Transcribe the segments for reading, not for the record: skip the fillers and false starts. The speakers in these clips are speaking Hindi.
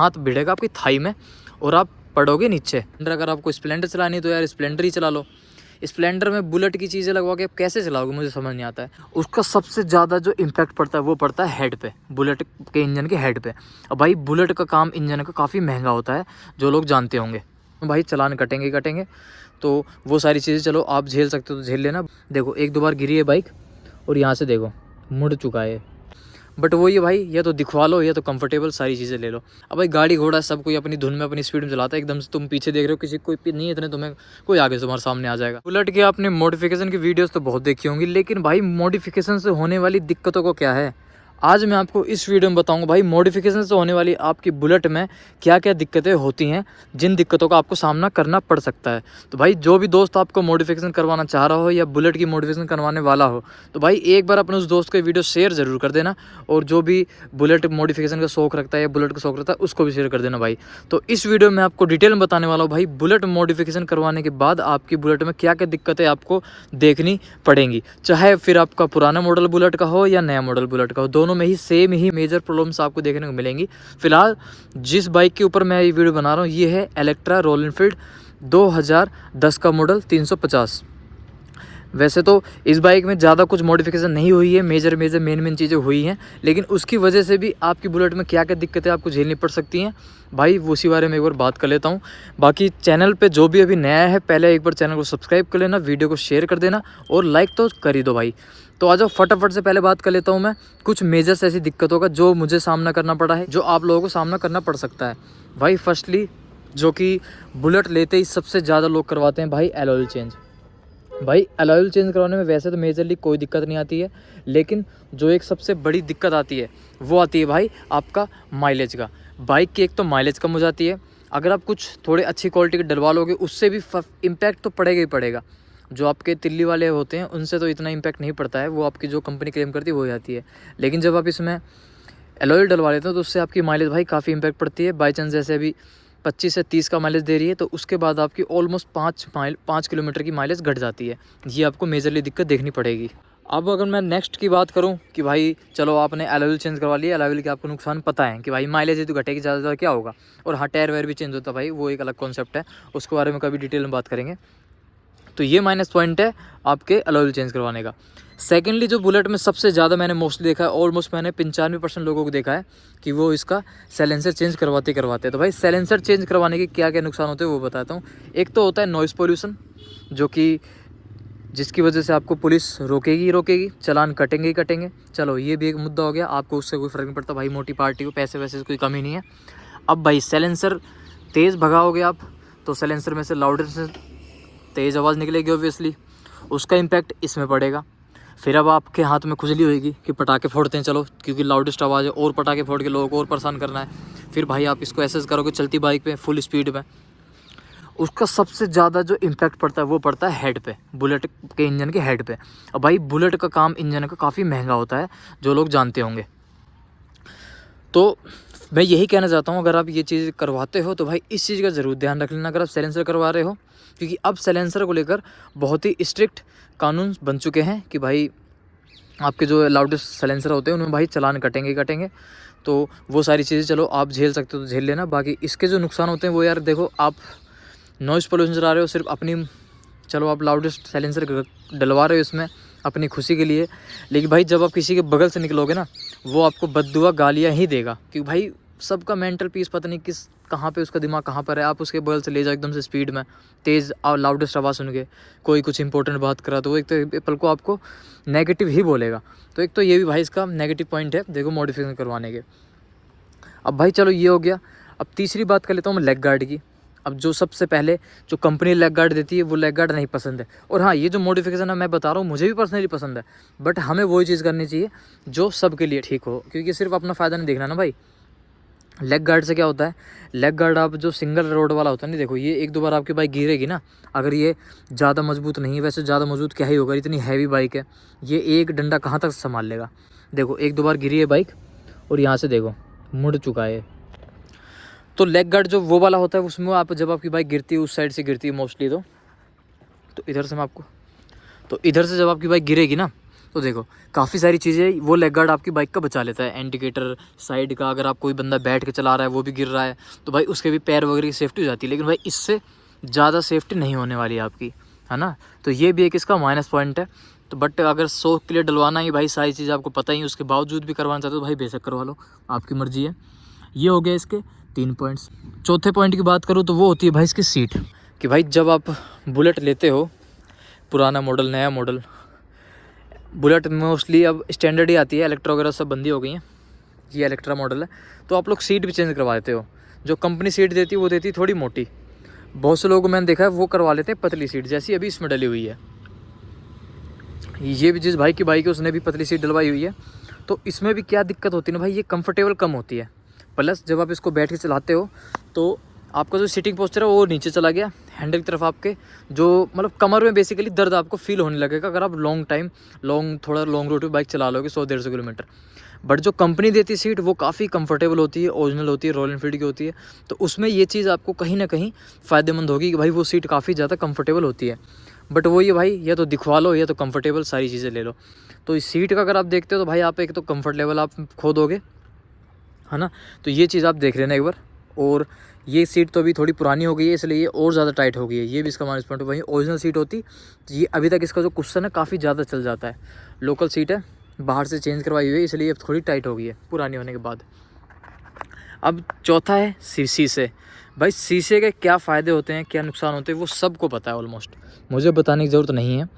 हाथ भिड़ेगा आपकी थाई में और आप पड़ोगे नीचे। अगर आपको स्प्लेंडर चलानी है तो यार स्प्लेंडर ही चला लो। स्प्लेंडर में बुलेट की चीज़ें लगवा के कैसे चलाओगे मुझे समझ नहीं आता है। उसका सबसे ज़्यादा जो इम्पैक्ट पड़ता है वो पड़ता है हेड पे, बुलेट के इंजन के हेड पे। अब भाई बुलेट का काम इंजन का काफ़ी महंगा होता है, जो लोग जानते होंगे। भाई चलान कटेंगे ही कटेंगे, तो वो सारी चीज़ें चलो आप झेल सकते हो तो झेल लेना। देखो एक दो बार गिरी है बाइक और यहाँ से देखो मुड़ चुका है, बट वो ये भाई या तो दिखवा लो या तो कंफर्टेबल सारी चीज़ें ले लो। अब भाई गाड़ी घोड़ा सब कोई अपनी धुन में अपनी स्पीड में चलाता है, एकदम से तुम पीछे देख रहे हो किसी कोई नहीं है, इतने तुम्हें कोई आगे से तुम्हारे सामने आ जाएगा। बुलेट की आपने मॉडिफिकेशन की वीडियोस तो बहुत देखी होंगी, लेकिन भाई मॉडिफिकेशन से होने वाली दिक्कतों को क्या है आज मैं आपको इस वीडियो में बताऊंगा। भाई मॉडिफिकेशन से होने वाली आपकी बुलेट में क्या क्या दिक्कतें होती हैं, जिन दिक्कतों का आपको सामना करना पड़ सकता है। तो भाई जो भी दोस्त आपको मॉडिफिकेशन करवाना चाह रहा हो या बुलेट की मॉडिफिकेशन करवाने वाला हो, तो भाई एक बार अपने उस दोस्त को वीडियो शेयर ज़रूर कर देना। और जो भी बुलेट मॉडिफिकेशन का शौक रखता है या बुलेट का शौक रखता है उसको भी शेयर कर देना भाई। तो इस वीडियो में आपको डिटेल में बताने वाला हूँ भाई बुलेट मॉडिफिकेशन करवाने के बाद आपकी बुलेट में क्या क्या दिक्कतें आपको देखनी पड़ेंगी, चाहे फिर आपका पुराना मॉडल बुलेट का हो या नया मॉडल बुलेट का हो, दोनों में ही सेम ही मेजर प्रॉब्लम्स आपको देखने को मिलेंगी। फिलहाल जिस बाइक के ऊपर मैं ये वीडियो बना रहा हूँ ये है इलेक्ट्रा रॉयल एनफील्ड 2010 का मॉडल 350। वैसे तो इस बाइक में ज़्यादा कुछ मॉडिफिकेशन नहीं हुई है, मेजर मेन चीज़ें हुई हैं, लेकिन उसकी वजह से भी आपकी बुलेट में क्या क्या दिक्कतें आपको झेलनी पड़ सकती हैं भाई, उसी बारे में एक बार बात कर लेता हूँ। बाकी चैनल पे जो भी अभी नया है पहले एक बार चैनल को सब्सक्राइब कर लेना, वीडियो को शेयर कर देना और लाइक तो कर ही दो भाई। तो आ जाओ फटाफट से पहले बात कर लेता हूँ मैं कुछ मेजर्स ऐसी दिक्कतों का जो मुझे सामना करना पड़ा है, जो आप लोगों को सामना करना पड़ सकता है भाई। फर्स्टली जो कि बुलेट लेते ही सबसे ज़्यादा लोग करवाते हैं भाई एलॉय चेंज। भाई एलॉय चेंज करवाने में वैसे तो मेजरली कोई दिक्कत नहीं आती है, लेकिन जो एक सबसे बड़ी दिक्कत आती है वो आती है भाई आपका माइलेज का। बाइक की एक तो माइलेज कम हो जाती है, अगर आप कुछ थोड़े अच्छी क्वालिटी के डलवा लोगे उससे भी इम्पैक्ट तो पड़ेगा ही पड़ेगा। जो आपके तिल्ली वाले होते हैं उनसे तो इतना इम्पैक्ट नहीं पड़ता है, वो आपकी जो कंपनी क्लेम करती है वो हो जाती है। लेकिन जब आप इसमें एलॉय डलवा लेते हो तो उससे आपकी माइलेज भाई काफ़ी इम्पैक्ट पड़ती है। बाई चांस जैसे अभी 25 से 30 का माइलेज दे रही है तो उसके बाद आपकी ऑलमोस्ट 5 किलोमीटर की माइलेज घट जाती है। ये आपको मेजरली दिक्कत देखनी पड़ेगी। अब अगर मैं नेक्स्ट की बात करूं कि भाई चलो आपने एलॉय चेंज करवा लिया, एलॉय के आपको नुकसान पता है कि भाई माइलेज ही तो घटेगी ज़्यादा क्या होगा, और हाँ टायर वायर भी चेंज होता है भाई, वो एक अलग कॉन्सेप्ट है, उसके बारे में कभी डिटेल में बात करेंगे। तो ये माइनस पॉइंट है आपके एलॉय चेंज करवाने का। सेकेंडली जो बुलेट में सबसे ज़्यादा मैंने मोस्टली देखा है, ऑलमोस्ट मैंने 95% लोगों को देखा है कि वो इसका साइलेंसर चेंज करवाते हैं। तो भाई साइलेंसर चेंज करवाने के क्या क्या नुकसान होते हैं वो बताता हूँ। एक तो होता है नॉइज़ पोल्यूशन, जो कि जिसकी वजह से आपको पुलिस रोकेगी ही रोकेगी, चालान कटेंगे ही कटेंगे। चलो ये भी एक मुद्दा हो गया, आपको उससे कोई फ़र्क नहीं पड़ता भाई, मोटी पार्टी को पैसे वैसे कोई कमी नहीं है। अब भाई साइलेंसर तेज़ भगाओगे आप तो साइलेंसर में से लाउडर से तेज़ आवाज़ निकलेगी ऑब्वियसली, उसका इम्पैक्ट इसमें पड़ेगा। फिर अब आपके हाथ में खुजली होएगी कि पटाखे फोड़ते हैं चलो, क्योंकि लाउडेस्ट आवाज़ है और पटाखे फोड़ के लोगों को और परेशान करना है। फिर भाई आप इसको ऐसे करोगे चलती बाइक पे फुल स्पीड में, उसका सबसे ज़्यादा जो इम्पैक्ट पड़ता है वो पड़ता है हेड पे, बुलेट के इंजन के हेड पे। अब भाई बुलेट का काम इंजन का काफ़ी महंगा होता है, जो लोग जानते होंगे। तो मैं यही कहना चाहता हूँ अगर आप ये चीज़ करवाते हो तो भाई इस चीज़ का ज़रूर ध्यान रख लेना अगर आप साइलेंसर करवा रहे हो, क्योंकि अब साइलेंसर को लेकर बहुत ही स्ट्रिक्ट कानून बन चुके हैं कि भाई आपके जो लाउडेस्ट साइलेंसर होते हैं उनमें भाई चालान कटेंगे ही कटेंगे। तो वो सारी चीज़ें चलो आप झेल सकते हो तो झेल लेना। बाकी इसके जो नुकसान होते हैं वो यार देखो, आप नॉइज़ पोल्यूशन चला रहे हो सिर्फ अपनी, चलो आप लाउडेस्ट साइलेंसर डलवा रहे हो इसमें अपनी खुशी के लिए, लेकिन भाई जब आप किसी के बगल से निकलोगे ना वो आपको बद्दुआ गालियाँ ही देगा, क्योंकि भाई सबका मेंटल पीस पता नहीं किस कहाँ पे उसका दिमाग कहाँ पर है। आप उसके बगल से ले जाओ एकदम से स्पीड में तेज़ और लाउडेस्ट आवाज़ सुन के, कोई कुछ इंपॉर्टेंट बात करा तो वो एक तो पल को आपको नेगेटिव ही बोलेगा। तो एक तो ये भी भाई इसका नेगेटिव पॉइंट है देखो मॉडिफिकेशन करवाने के। अब भाई चलो ये हो गया, अब तीसरी बात कर लेता हूँ मैं लेग गार्ड की। अब जो सबसे पहले जो कंपनी लेग गार्ड देती है वो लेग गार्ड नहीं पसंद है, और हाँ ये जो मॉडिफिकेशन है मैं बता रहा हूँ मुझे भी पर्सनली पसंद है, बट हमें वही चीज़ करनी चाहिए जो सबके लिए ठीक हो, क्योंकि सिर्फ अपना फ़ायदा नहीं देखना ना भाई। लेग गार्ड से क्या होता है, लेग गार्ड आप जो सिंगल रोड वाला होता है नहीं, देखो ये एक दो बार आपकी बाइक गिरेगी ना, अगर ये ज़्यादा मजबूत नहीं है, वैसे ज़्यादा मजबूत क्या ही होगा, इतनी हैवी बाइक है, ये एक डंडा कहाँ तक संभाल लेगा। देखो एक दो बार गिरी है बाइक और यहाँ से देखो मुड़ चुका है। तो लेग गार्ड जो वो वाला होता है उसमें आप जब आपकी बाइक गिरती है उस साइड से गिरती है मोस्टली, तो इधर से मैं आपको, तो इधर से जब आपकी बाइक गिरेगी ना तो देखो काफ़ी सारी चीज़ें वो लेग गार्ड आपकी बाइक का बचा लेता है। इंडिकेटर साइड का, अगर आप कोई बंदा बैठ के चला रहा है वो भी गिर रहा है तो भाई उसके भी पैर वगैरह की सेफ्टी हो जाती है। लेकिन भाई इससे ज़्यादा सेफ्टी नहीं होने वाली है आपकी, है ना। तो ये भी एक इसका माइनस पॉइंट है। तो बट अगर शौक के लिए डलवाना ही भाई, सारी चीज़ आपको पता ही, उसके बावजूद भी करवाना चाहते हो तो भाई बेशक करवा लो, आपकी मर्जी है। ये हो गया इसके 3 पॉइंट्स। चौथे पॉइंट की बात करूँ तो वो होती है भाई इसकी सीट। कि भाई जब आप बुलेट लेते हो, पुराना मॉडल नया मॉडल, बुलेट मोस्टली अब स्टैंडर्ड ही आती है, इलेक्ट्रा वगैरह सब बंदी हो गई हैं, ये इलेक्ट्रा मॉडल है। तो आप लोग सीट भी चेंज करवा देते हो। जो कंपनी सीट देती है वो देती है थोड़ी मोटी, बहुत से लोगों को मैंने देखा है वो करवा लेते हैं पतली सीट, जैसी अभी इसमें डली हुई है। ये भी जिस भाई की बाइक है उसने भी पतली सीट डलवाई हुई है। तो इसमें भी क्या दिक्कत होती है ना भाई, ये कंफर्टेबल कम होती है। प्लस जब आप इसको बैठ के चलाते हो तो आपका जो सीटिंग पोस्चर है वो नीचे चला गया, हैंडल की तरफ आपके जो मतलब कमर में बेसिकली दर्द आपको फील होने लगेगा अगर आप थोड़ा लॉन्ग रूट पे बाइक चला लोगे 100-150 किलोमीटर। बट जो कंपनी देती है सीट वो काफ़ी कंफर्टेबल होती है, ओरिजिनल होती है, रॉयल एनफील्ड की होती है। तो उसमें ये चीज़ आपको कहीं ना कहीं फ़ायदेमंद होगी कि भाई वो सीट काफ़ी ज़्यादा कंफर्टेबल होती है। बट वो ये भाई या तो दिखवा लो या तो कंफर्टेबल सारी चीज़ें ले लो। तो इस सीट का अगर आप देखते हो तो भाई आप एक तो कंफर्ट लेवल आप खो दोगे, है ना। तो ये चीज़ आप देख लेना एक बार। और ये सीट तो अभी थोड़ी पुरानी हो गई है इसलिए ये और ज़्यादा टाइट हो गई है, ये भी इसका माइनस पॉइंट है। वहीं ओरिजिनल सीट होती तो ये अभी तक इसका जो कुशन है काफ़ी ज़्यादा चल जाता है। लोकल सीट है, बाहर से चेंज करवाई हुई है इसलिए अब थोड़ी टाइट हो गई है पुरानी होने के बाद। अब चौथा है शीशे। भाई शीशे के क्या फ़ायदे होते हैं, क्या नुकसान होते हैं, वो सबको पता है ऑलमोस्ट, मुझे बताने की ज़रूरत नहीं है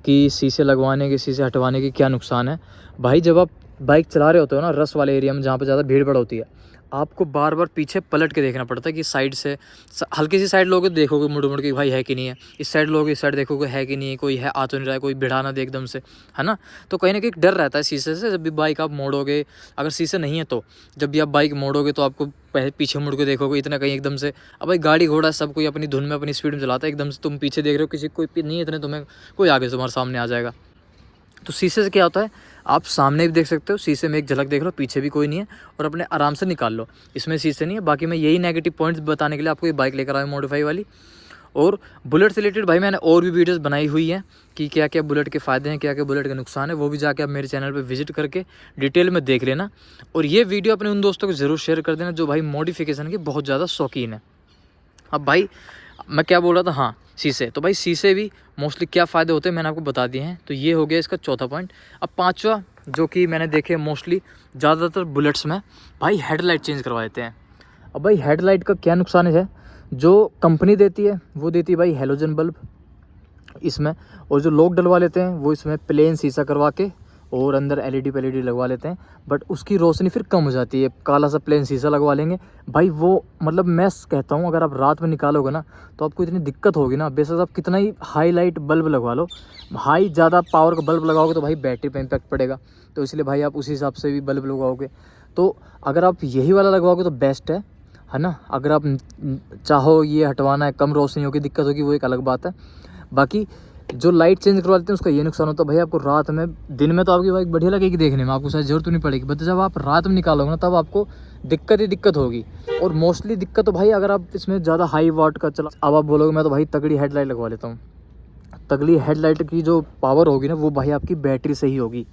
कि शीशे लगवाने के शीशे हटवाने के क्या नुकसान है। भाई जब आप बाइक चला रहे होते हो ना रस वाले एरिया में जहाँ पे ज़्यादा भीड़ भाड़ होती है, आपको बार बार पीछे पलट के देखना पड़ता है कि साइड से हल्की सी साइड लोगे देखोगे मुड़ मुड़ के भाई है कि नहीं है, इस साइड लोगे इस साइड देखोगे है कि नहीं है, कोई है आ तो नहीं रहा है, कोई भिड़ा ना दे एकदम से, है ना। तो कहीं ना कहीं डर रहता है शीशे से। जब भी बाइक आप मोड़ोगे, अगर शीशे नहीं है तो जब भी आप बाइक मोड़ोगे तो आपको पीछे मुड़ के देखोगे, इतना कहीं एकदम से। अब भाई गाड़ी घोड़ा सब कोई अपनी धुन में अपनी स्पीड में चलाता है, एकदम से तुम पीछे देख रहे हो किसी कोई नहीं है इतने, तुम्हें कोई आगे तुम्हारे सामने आ जाएगा। तो शीशे से क्या होता है, आप सामने भी देख सकते हो, शीशे में एक झलक देख लो, पीछे भी कोई नहीं है और अपने आराम से निकाल लो। इसमें शीशे नहीं है। बाकी मैं यही नेगेटिव पॉइंट्स बताने के लिए आपको ये बाइक लेकर आया हूँ मॉडिफाई वाली। और बुलेट से रिलेटेड भाई मैंने और भी वीडियोस बनाई हुई हैं कि क्या क्या बुलेट के फ़ायदे हैं, क्या क्या बुलेट के नुकसान है, वो भी जाके आप मेरे चैनल पे विजिट करके डिटेल में देख लेना। और ये वीडियो अपने उन दोस्तों को ज़रूर शेयर कर देना जो भाई मॉडिफिकेशन के बहुत ज़्यादा शौकीन है। अब भाई मैं क्या बोल रहा था, हाँ शीशे। तो भाई शीशे भी मोस्टली क्या फ़ायदे होते हैं मैंने आपको बता दिए हैं। तो ये हो गया इसका चौथा पॉइंट। अब पांचवा जो कि मैंने देखे मोस्टली ज़्यादातर बुलेट्स में भाई हेडलाइट चेंज करवा देते हैं। अब भाई हेडलाइट का क्या नुकसान है, जो कंपनी देती है वो देती है भाई हेलोजन बल्ब इसमें, और जो लोग डलवा लेते हैं वो इसमें प्लेन शीशा करवा के और अंदर एलईडी पे एलईडी लगवा लेते हैं। बट उसकी रोशनी फिर कम हो जाती है, काला सा प्लेन शीशा लगवा लेंगे भाई। वो मतलब मैं कहता हूँ अगर आप रात में निकालोगे ना तो आपको इतनी दिक्कत होगी ना, बेशक आप कितना ही हाई लाइट बल्ब लगवा लो, हाई ज़्यादा पावर का बल्ब लगाओगे तो भाई बैटरी पे इम्पैक्ट पड़ेगा। तो इसलिए भाई आप उसी हिसाब से भी बल्ब लगवाओगे। तो अगर आप यही वाला लगवाओगे तो बेस्ट है ना। अगर आप चाहो ये हटवाना है, कम रोशनी होगी, दिक्कत होगी, वो एक अलग बात है। बाकी जो लाइट चेंज करवा लेते हैं उसका ये नुकसान होता है भाई, आपको रात में, दिन में तो आपकी बाइक बढ़िया लगेगी देखने में, आपको शायद जरूरत नहीं पड़ेगी, बट जब आप रात में निकालोगे ना तब आपको दिक्कत ही दिक्कत होगी। और मोस्टली दिक्कत तो भाई अगर आप इसमें ज़्यादा हाई वाट का चला, अब आप बोलोगे मैं तो भाई तगड़ी हेडलाइट लगवा लेता हूँ। तगड़ी हेडलाइट की जो पावर होगी ना वो भाई आपकी बैटरी से ही होगी।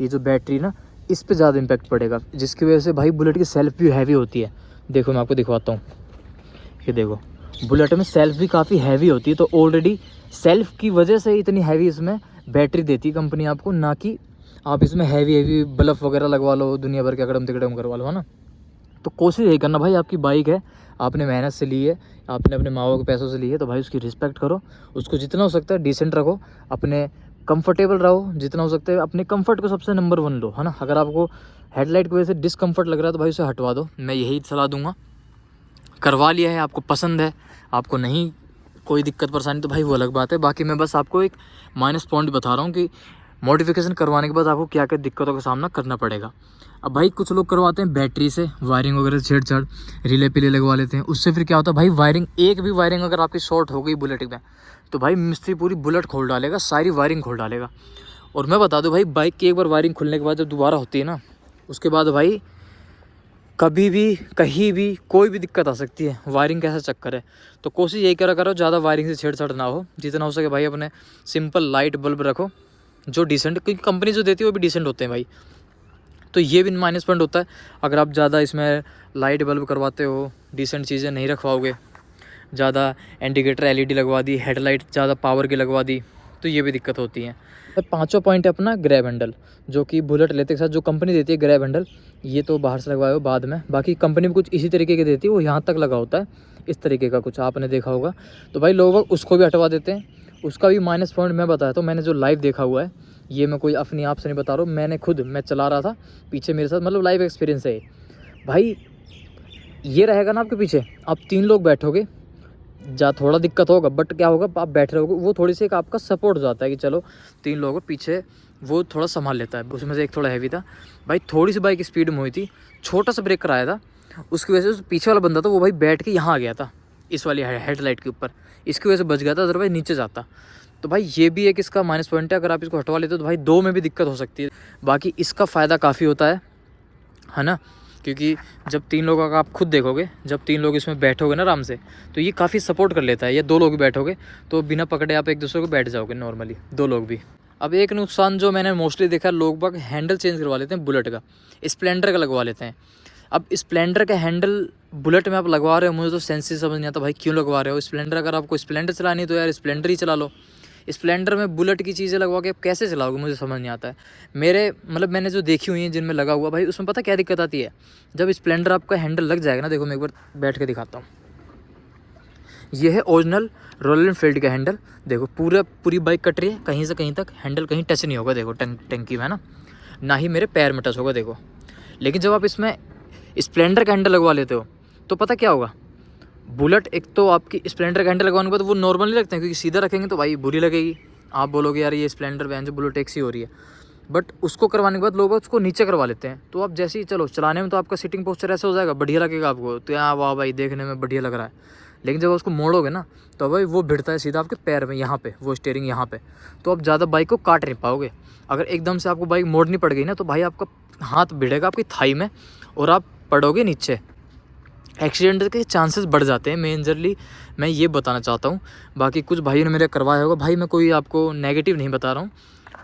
ये जो बैटरी ना इस पर ज़्यादा इम्पैक्ट पड़ेगा, जिसकी वजह से भाई बुलेट की सेल्फ भी हैवी होती है। देखो मैं आपको दिखवाता हूँ, ये देखो बुलेट में सेल्फ भी काफ़ी हैवी होती है। तो ऑलरेडी सेल्फ की वजह से इतनी हैवी इसमें बैटरी देती है कंपनी आपको, ना कि आप इसमें हैवी बल्ब वगैरह लगवा लो, दुनिया भर के अकड़म तिकड़म करवा लो, है ना। तो कोशिश यही करना भाई, आपकी बाइक है, आपने मेहनत से ली है, आपने अपने माँ बाप के पैसों से ली है, तो भाई उसकी रिस्पेक्ट करो, उसको जितना हो सकता है डिसेंट रखो, अपने कंफर्टेबल रहो जितना हो सकता है, अपने कंफर्ट को सबसे नंबर 1 लो, है ना। अगर आपको हेडलाइट की वजह से डिसकम्फर्ट लग रहा है तो भाई उसे हटवा दो, मैं यही सलाह दूंगा। करवा लिया है, आपको पसंद है, आपको नहीं कोई दिक्कत परेशानी तो भाई वो अलग बात है। बाकी मैं बस आपको एक माइनस पॉइंट बता रहा हूँ कि मॉडिफिकेशन करवाने के बाद आपको क्या क्या दिक्कतों का सामना करना पड़ेगा। अब भाई कुछ लोग करवाते हैं बैटरी से वायरिंग वगैरह छेड़छाड़, रिले पिले लगवा लेते हैं, उससे फिर क्या होता है भाई वायरिंग, एक भी वायरिंग अगर आपकी शॉर्ट हो गई बुलेट में तो भाई मिस्त्री पूरी बुलेट खोल डालेगा, सारी वायरिंग खोल डालेगा। और मैं बता दूँ भाई बाइक की एक बार वायरिंग खुलने के बाद जब दोबारा होती है ना, उसके बाद भाई कभी भी कहीं भी कोई भी दिक्कत आ सकती है, वायरिंग कैसा चक्कर है। तो कोशिश यही करा करो ज़्यादा वायरिंग से छेड़छाड़ ना हो, जितना हो सके भाई अपने सिंपल लाइट बल्ब रखो, जो डिसेंट, क्योंकि कंपनी जो देती है वो भी डिसेंट होते हैं भाई। तो ये भी माइनस पॉइंट होता है अगर आप ज़्यादा इसमें लाइट बल्ब करवाते हो, डिसेंट चीज़ें नहीं रखवाओगे, ज़्यादा इंडिकेटर एलईडी लगवा दी, हेडलाइट ज़्यादा पावर की लगवा दी, तो ये भी दिक्कत होती है। पांचवा पॉइंट है अपना ग्रैब हैंडल, जो कि बुलेट लेते के साथ जो कंपनी देती है ग्रैब हैंडल, ये तो बाहर से लगवाए हो बाद में, बाकी कंपनी भी कुछ इसी तरीके के देती है, वो यहाँ तक लगा होता है इस तरीके का कुछ आपने देखा होगा। तो भाई लोग उसको भी हटवा देते हैं। उसका भी माइनस पॉइंट मैं बताया तो मैंने जो लाइव देखा हुआ है, ये मैं कोई अपनी आप से नहीं बता रहा हूँ, मैंने खुद मैं चला रहा था पीछे मेरे साथ, मतलब लाइव एक्सपीरियंस है भाई। ये रहेगा ना आपके पीछे, आप 3 लोग बैठोगे, थोड़ा दिक्कत होगा, बट क्या होगा आप बैठ रहे होगे, वो थोड़ी सी एक आपका सपोर्ट हो जाता है कि चलो 3 लोगों पीछे, वो थोड़ा संभाल लेता है। उसमें से एक थोड़ा हैवी था भाई, थोड़ी सी बाइक स्पीड में हुई थी, छोटा सा ब्रेक कराया था, उसकी वजह से उस पीछे वाला बंदा था वो भाई बैठ के यहाँ आ गया था इस वाली हेडलाइट के ऊपर, इसकी वजह से बच गया था, अदरवाइज नीचे जाता। तो भाई ये भी एक इसका माइनस पॉइंट है, अगर आप इसको हटवा लेते हो तो भाई 2 में भी दिक्कत हो सकती है। बाकी इसका फ़ायदा काफ़ी होता है ना, क्योंकि जब 3 लोगों का आप खुद देखोगे, जब 3 लोग इसमें बैठोगे ना आराम से, तो ये काफ़ी सपोर्ट कर लेता है। या 2 लोग भी बैठोगे तो बिना पकड़े आप एक दूसरे को बैठ जाओगे नॉर्मली, 2 लोग भी। अब एक नुकसान जो मैंने मोस्टली देखा, लोग बाग हैंडल चेंज करवा लेते हैं बुलेट का, स्प्लेंडर का लगवा लेते हैं। अब स्प्लेंडर का हैंडल बुलेट में आप लगवा रहे हो, मुझे तो सेंस ही समझ नहीं आता भाई क्यों लगवा रहे हो। स्प्लेंडर, अगर आपको स्प्लेंडर चलानी तो यार स्प्लेंडर ही चला लो। स्प्लेंडर में बुलेट की चीज़ें लगवा के आप कैसे चलाओगे, मुझे समझ नहीं आता है। मेरे मतलब मैंने जो देखी हुई हैं जिनमें लगा हुआ भाई, उसमें पता क्या दिक्कत आती है, जब स्प्लेंडर आपका हैंडल लग जाएगा ना, देखो मैं एक बार बैठ के दिखाता हूँ, ये है ओरिजिनल रॉयल एनफील्ड का हैंडल। देखो पूरी बाइक कट रही है, कहीं से कहीं तक हैंडल कहीं टच नहीं होगा, देखो टंकी में है ना ही मेरे पैर में टच होगा, देखो। लेकिन जब आप इसमें स्प्लेंडर का हैंडल लगवा लेते हो तो पता क्या होगा, बुलेट एक तो आपकी स्प्लेंडर का हैंडल लगवाने के बाद वो नॉर्मली रखते हैं, क्योंकि सीधा रखेंगे तो भाई बुरी लगेगी, आप बोलोगे यार ये स्प्लेंडर वैन जो बुलेट एक सी हो रही है। बट उसको करवाने के बाद लोग उसको नीचे करवा लेते हैं, तो आप जैसे ही चलो चलाने में तो आपका सिटिंग पोस्चर ऐसा हो जाएगा, बढ़िया लगेगा आपको, तो यहाँ वाह भाई देखने में बढ़िया लग रहा है। लेकिन जब उसको मोड़ोगे ना तो भाई वो भिड़ता है सीधा आपके पैर में, यहाँ पे वो स्टीयरिंग यहाँ पे, तो आप ज़्यादा बाइक को काट नहीं पाओगे। अगर एकदम से आपको बाइक मोड़नी पड़ गई ना तो भाई आपका हाथ भिड़ेगा आपकी थाई में और आप पड़ोगे नीचे, एक्सीडेंट के चांसेस बढ़ जाते हैं मेजरली, मैं ये बताना चाहता हूँ। बाकी कुछ भाइयों ने मेरे करवाया होगा भाई, मैं कोई आपको नेगेटिव नहीं बता रहा हूँ,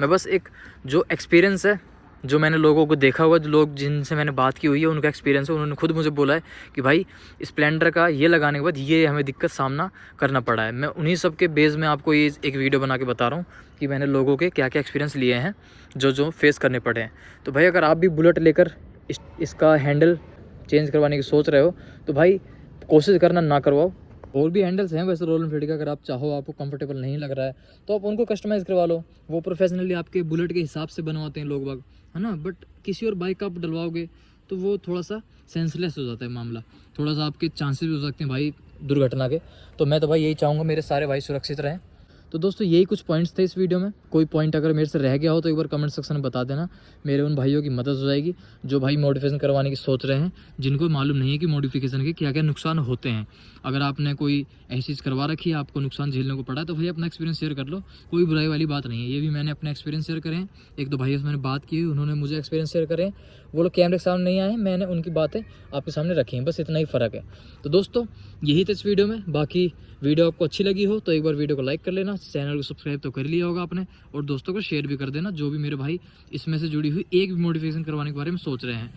मैं बस एक जो एक्सपीरियंस है, जो मैंने लोगों को देखा हुआ, जो लोग जिनसे मैंने बात की हुई है उनका एक्सपीरियंस है, उन्होंने खुद मुझे बोला है कि भाई स्प्लेंडर का ये लगाने के बाद ये हमें दिक्कत सामना करना पड़ा है। मैं उन्हीं सब के बेस में आपको ये एक वीडियो बना के बता रहा हूँ कि मैंने लोगों के क्या क्या एक्सपीरियंस लिए हैं, जो फेस करने पड़े हैं। तो भाई अगर आप भी बुलेट लेकर इसका हैंडल चेंज करवाने की सोच रहे हो तो भाई कोशिश करना ना करवाओ। और भी हैंडल्स हैं वैसे रॉयल एनफील्ड का, अगर आप चाहो आपको कंफर्टेबल नहीं लग रहा है तो आप उनको कस्टमाइज़ करवा लो, वो प्रोफेशनली आपके बुलेट के हिसाब से बनवाते हैं लोग बाग, है ना। बट किसी और बाइक का आप डलवाओगे तो वो थोड़ा सा सेंसलेस हो जाता है मामला, थोड़ा सा आपके चांसेस भी हो सकते हैं भाई दुर्घटना के। तो मैं तो भाई यही चाहूँगा मेरे सारे भाई सुरक्षित रहें। तो दोस्तों यही कुछ पॉइंट्स थे इस वीडियो में। कोई पॉइंट अगर मेरे से रह गया हो तो एक बार कमेंट सेक्शन में बता देना, मेरे उन भाइयों की मदद हो जाएगी जो भाई मॉडिफिकेशन करवाने की सोच रहे हैं, जिनको मालूम नहीं है कि मॉडिफिकेशन के क्या क्या नुकसान होते हैं। अगर आपने कोई ऐसी चीज़ करवा रखी है, आपको नुकसान झेलने को पड़ा है, तो भाई अपना एक्सपीरियंस शेयर कर लो, कोई बुराई वाली बात नहीं है। ये भी मैंने अपने एक्सपीरियंस शेयर करे हैं, एक दो भाइयों से मैंने बात की, उन्होंने मुझे एक्सपीरियंस शेयर करे हैं, वो लोग कैमरे के सामने नहीं आए, मैंने उनकी बातें आपके सामने रखी हैं, बस इतना ही फ़र्क है। तो दोस्तों यही था इस वीडियो में। बाकी वीडियो आपको अच्छी लगी हो तो एक बार वीडियो को लाइक कर लेना, चैनल को सब्सक्राइब तो कर लिया होगा आपने, और दोस्तों को शेयर भी कर देना जो भी मेरे भाई इसमें से जुड़ी हुई एक भी मॉडिफिकेशन करवाने के बारे में सोच रहे हैं।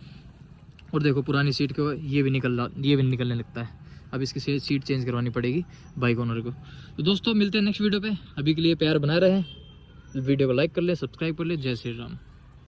और देखो पुरानी सीट को ये भी निकलने लगता है, अब इसकी सीट चेंज करवानी पड़ेगी बाइक ओनर को। तो दोस्तों मिलते हैं नेक्स्ट वीडियो पे, अभी के लिए प्यार बनाए रहें, वीडियो को लाइक कर ले, सब्सक्राइब कर ले। जय श्री राम।